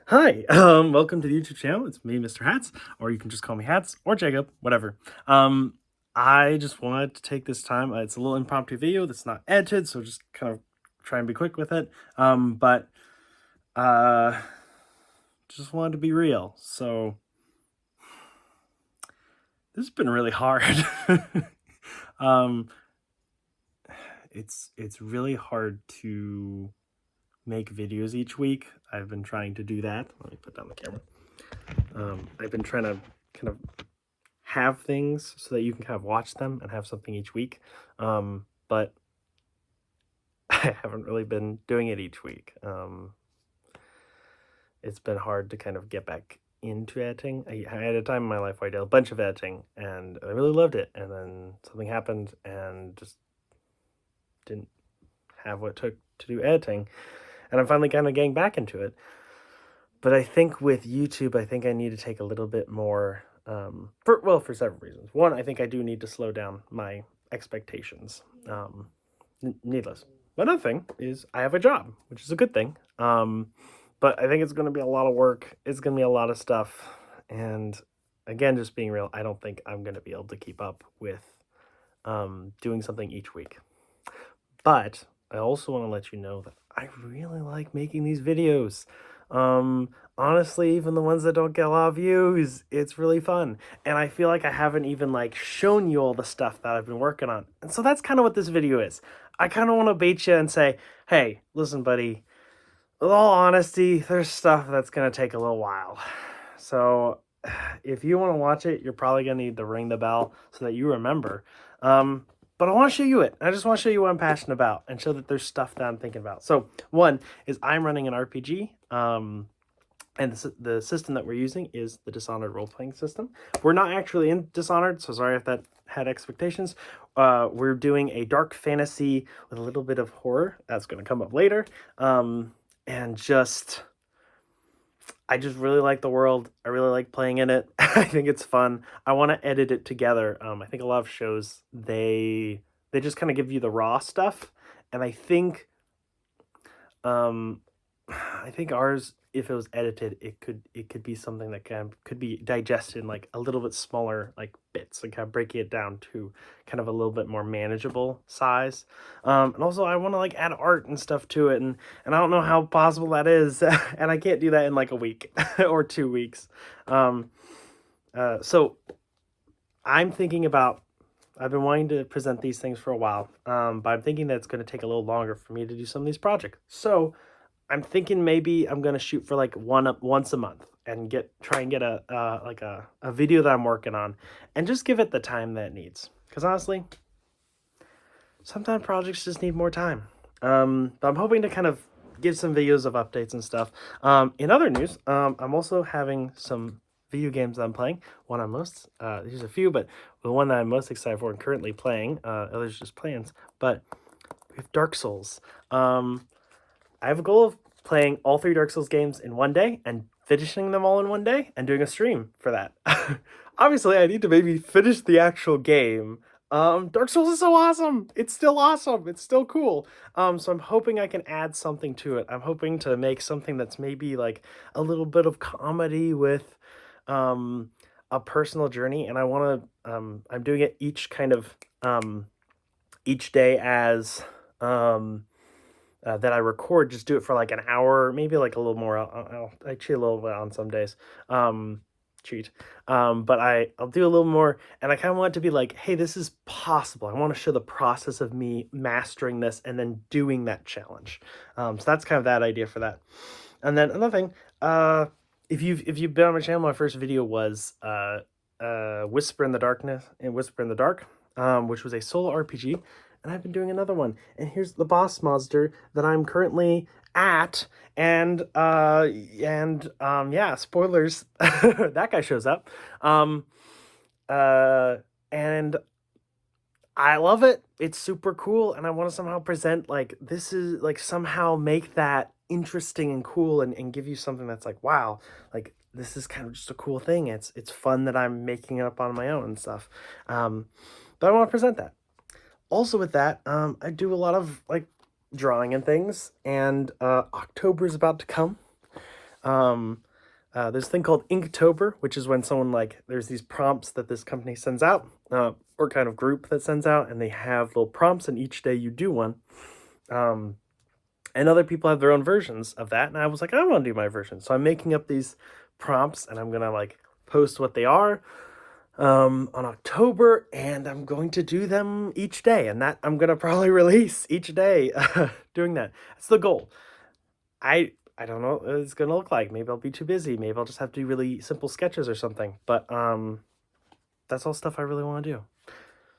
Hi, welcome to the YouTube channel. It's me, Mr. Hats, or you can just call me Hats or Jacob, whatever. I just wanted to take this time. It's a little impromptu video that's not edited, so just kind of try and be quick with it. But uh, just wanted to be real. So this has been really hard. um, it's really hard to make videos each week. I've been trying to do that. Let me put down the camera. I've been trying to kind of have things so that you can kind of watch them and have something each week. But I haven't really been doing it each week. It's been hard to kind of get back into editing. I had a time in my life where I did a bunch of editing and I really loved it. And then something happened and just didn't have what it took to do editing. And I'm finally kind of getting back into it. But I think with YouTube, I think I need to take a little bit more, for several reasons. One, I think I do need to slow down my expectations. Needless. Another thing is I have a job, which is a good thing. But I think it's going to be a lot of work. It's going to be a lot of stuff. And again, just being real, I don't think I'm going to be able to keep up with doing something each week. But I also want to let you know that I really like making these videos. Honestly, even the ones that don't get a lot of views, it's really fun. And I feel like I haven't even like shown you all the stuff that I've been working on. And so that's kind of what this video is. I kind of want to bait you and say, hey, listen, buddy, with all honesty, there's stuff that's going to take a little while. So if you want to watch it, you're probably going to need to ring the bell so that you remember. But I want to show you it. I just want to show you what I'm passionate about and show that there's stuff that I'm thinking about. So one is I'm running an RPG. And the system that we're using is the Dishonored role-playing system. We're not actually in Dishonored, so sorry if that had expectations. We're doing a dark fantasy with a little bit of horror. That's going to come up later. And I just really like the world. I really like playing in it. I think it's fun. I want to edit it together. I think a lot of shows, they just kind of give you the raw stuff. And I think ours, if it was edited, it could be something that could be digested in like a little bit smaller like bits and kind of breaking it down to kind of a little bit more manageable size. And also I want to like add art and stuff to it, and I don't know how possible that is, and I can't do that in like a week or 2 weeks. So I'm thinking about. I've been wanting to present these things for a while, but I'm thinking that it's going to take a little longer for me to do some of these projects. So I'm thinking maybe I'm gonna shoot for like once a month and try and get a video that I'm working on, and just give it the time that it needs. Because honestly, sometimes projects just need more time. But I'm hoping to kind of give some videos of updates and stuff. In other news, I'm also having some video games that I'm playing. One I'm most there's a few, but the one that I'm most excited for and currently playing. Others just plans, but we have Dark Souls. I have a goal of playing all 3 Dark Souls games in one day and finishing them all in one day and doing a stream for that. Obviously, I need to maybe finish the actual game. Dark Souls is so awesome. It's still awesome. It's still cool. So I'm hoping I can add something to it. I'm hoping to make something that's maybe like a little bit of comedy with a personal journey, and I want to I'm doing it each day as that I record, just do it for like an hour, maybe like a little more. I cheat a little bit on some days. Cheat. But I'll do a little more, and I kind of want it to be like, hey, this is possible. I want to show the process of me mastering this and then doing that challenge. So that's kind of that idea for that. And then another thing, if you've been on my channel, my first video was Whisper in the Darkness and Whisper in the Dark, which was a solo RPG. And I've been doing another one. And here's the boss monster that I'm currently at. And yeah, spoilers. That guy shows up. And I love it. It's super cool, and I want to somehow present like this is like somehow make that interesting and cool, and give you something that's like, wow, like this is kind of just a cool thing. It's fun that I'm making it up on my own and stuff. But I want to present that. Also with that, I do a lot of like drawing and things, and October is about to come. There's a thing called Inktober, which is when someone like there's these prompts that this company sends out, or kind of group that sends out, and they have little prompts, and each day you do one. Um, and other people have their own versions of that, and I was like, I want to do my version, so I'm making up these prompts, and I'm gonna like post what they are on October, and I'm going to do them each day, and that I'm gonna probably release each day doing that. That's the goal. I don't know what it's gonna look like. Maybe I'll be too busy. Maybe I'll just have to do really simple sketches or something. But that's all stuff I really want to do.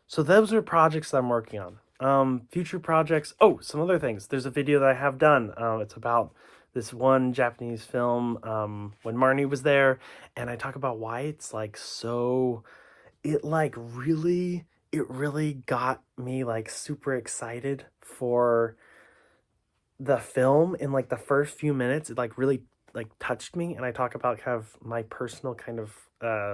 So those are projects that I'm working on. Future projects. Oh, some other things. There's a video that I have done. It's about this one Japanese film when Marnie was there, and I talk about why it's like so. It really got me like super excited for the film in like the first few minutes. It like really like touched me, and I talk about kind of my personal kind of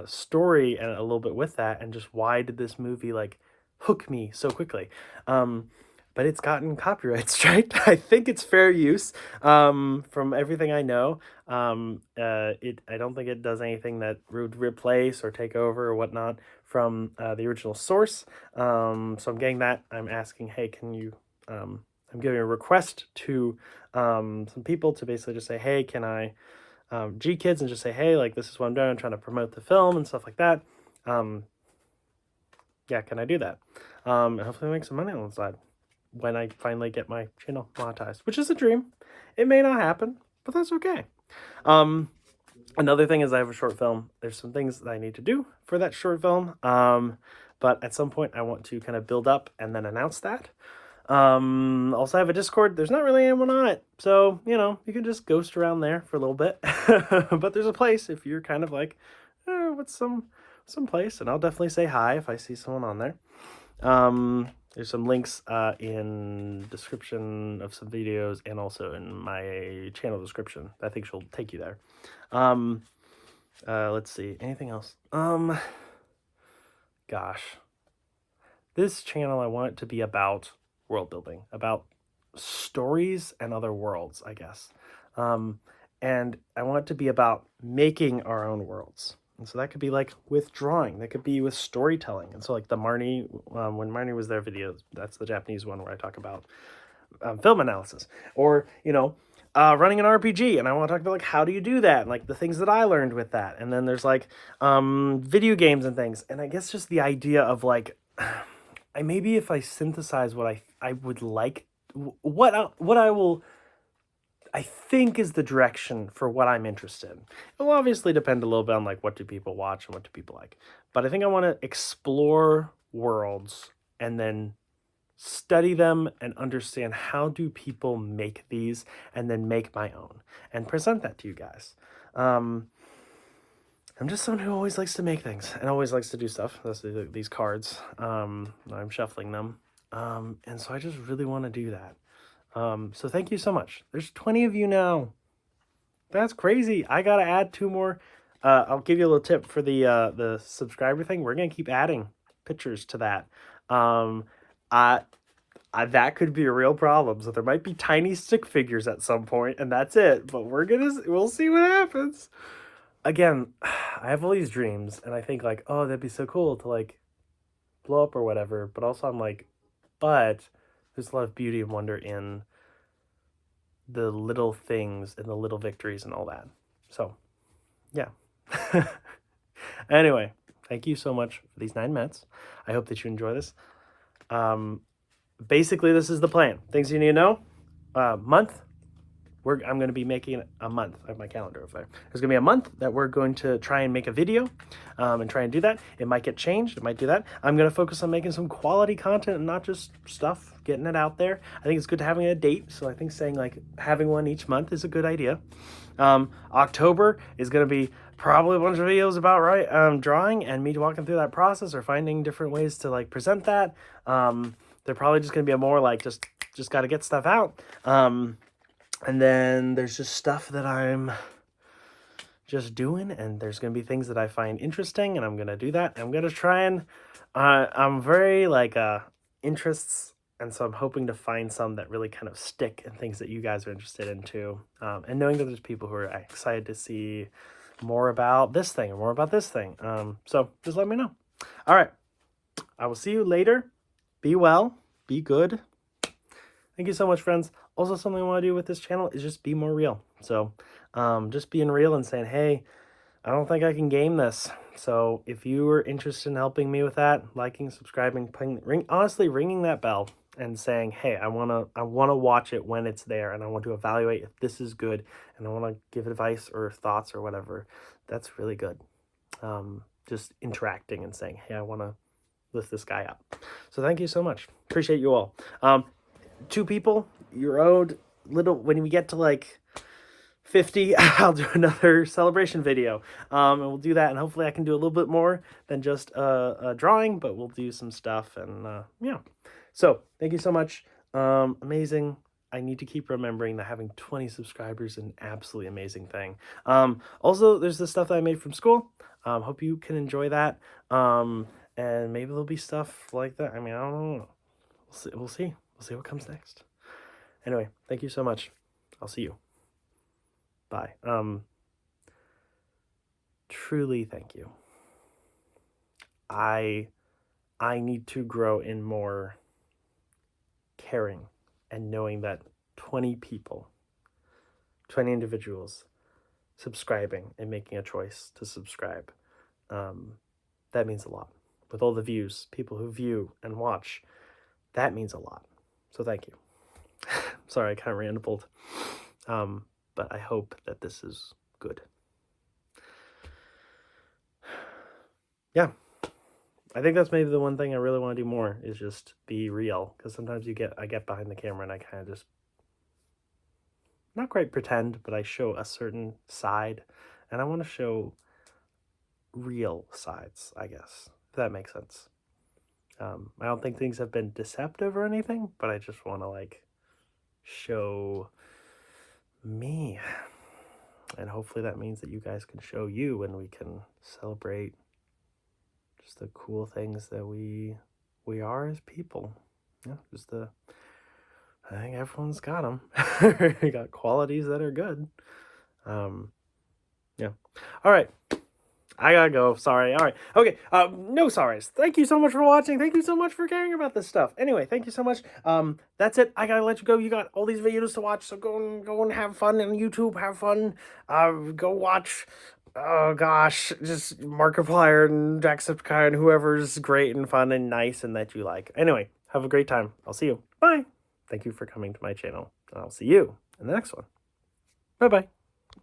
story and a little bit with that, and just why did this movie like hook me so quickly. um but it's gotten copyright strike. I think it's fair use, from everything I know. I don't think it does anything that would replace or take over or whatnot from the original source. So I'm getting that. I'm asking, hey, can you I'm giving a request to some people to basically just say, hey, can I G Kids, and just say, hey, like this is what I'm doing. I'm trying to promote the film and stuff like that. Um, yeah, can I do that? And hopefully make some money on the side when I finally get my channel monetized, which is a dream. It may not happen, but that's okay. Um, Another thing is I have a short film. There's some things that I need to do for that short film. But at some point I want to kind of build up and then announce that. Also I have a Discord. There's not really anyone on it, so you can just ghost around there for a little bit. But there's a place if you're kind of like, what's some place, and I'll definitely say hi if I see someone on there. There's some links in description of some videos, and also in my channel description. I think she'll take you there. Let's see, anything else? Gosh, this channel, I want it to be about world building, about stories and other worlds, I guess. And I want it to be about making our own worlds. And so that could be like with drawing, that could be with storytelling. And so like the Marnie, when Marnie was there video, that's the Japanese one where I talk about film analysis, or running an RPG, and I want to talk about like how do you do that, and like the things that I learned with that. And then there's like video games and things, and I guess just the idea of like maybe if I synthesize what I would like, I think is the direction for what I'm interested in. It will obviously depend a little bit on like what do people watch and what do people like. But I think I want to explore worlds and then study them and understand how do people make these, and then make my own and present that to you guys. I'm just someone who always likes to make things and always likes to do stuff. That's these cards. I'm shuffling them. And so I just really want to do that. So thank you so much. There's 20 of you now. That's crazy. I got to add 2 more. I'll give you a little tip for the subscriber thing. We're going to keep adding pictures to that. That could be a real problem. So there might be tiny stick figures at some point, and that's it. But we'll see what happens. Again, I have all these dreams, and I think like, oh, that'd be so cool to like blow up or whatever. But also I'm like, but there's a lot of beauty and wonder in the little things and the little victories and all that. So, yeah. Anyway, thank you so much for these 9 minutes. I hope that you enjoy this. Basically, this is the plan. Things you need to know. Month. I'm going to be making a month. I have my calendar over there. There's going to be a month that we're going to try and make a video and try and do that. It might get changed. It might do that. I'm going to focus on making some quality content and not just stuff, getting it out there. I think it's good to having a date. So I think saying like having one each month is a good idea. October is going to be probably a bunch of videos about drawing and me walking through that process or finding different ways to like present that. They're probably just going to be a more like just got to get stuff out. And then there's just stuff that I'm just doing, and there's going to be things that I find interesting, and I'm going to do that. I'm going to try and I'm very like interests And so I'm hoping to find some that really kind of stick and things that you guys are interested in too. And knowing that there's people who are excited to see more about this thing or more about this thing. So just let me know. All right. I will see you later. Be well. Be good. Thank you so much, friends. Also, something I want to do with this channel is just be more real. So just being real and saying, hey, I don't think I can game this. So if you are interested in helping me with that, liking, subscribing, honestly ringing that bell and saying, hey, I wanna watch it when it's there, and I want to evaluate if this is good, and I want to give advice or thoughts or whatever. That's really good. Just interacting and saying, hey, I want to lift this guy up. So thank you so much. Appreciate you all. 2 people, you're owed little. When we get to like 50, I'll do another celebration video, and we'll do that, and hopefully I can do a little bit more than just a drawing, but we'll do some stuff, and yeah. So thank you so much. Amazing. I need to keep remembering that having 20 subscribers is an absolutely amazing thing. Also, there's the stuff that I made from school. Hope you can enjoy that. And maybe there'll be stuff like that. I mean, I don't know. We'll see what comes next. Anyway, thank you so much. I'll see you. Bye. Truly thank you. I need to grow in more caring and knowing that 20 people, 20 individuals subscribing and making a choice to subscribe, that means a lot. With all the views, people who view and watch, that means a lot. So thank you. Sorry, I kind of rambled. But I hope that this is good. Yeah. I think that's maybe the one thing I really want to do more is just be real. Because sometimes I get behind the camera and I kind of just, not quite pretend, but I show a certain side. And I want to show real sides, I guess, if that makes sense. I don't think things have been deceptive or anything, but I just want to like show me. And hopefully that means that you guys can show you, and we can celebrate just the cool things that we are as people. Yeah, I think everyone's got them. We got qualities that are good. Yeah. All right. I gotta go. Sorry. All right. Okay. No sorries. Thank you so much for watching. Thank you so much for caring about this stuff. Anyway, thank you so much. That's it. I gotta let you go. You got all these videos to watch, so go and have fun on YouTube. Have fun. Go watch. Oh gosh, just Markiplier and Jacksepticeye and whoever's great and fun and nice and that you like. Anyway, have a great time. I'll see you. Bye. Thank you for coming to my channel. I'll see you in the next one. Bye bye.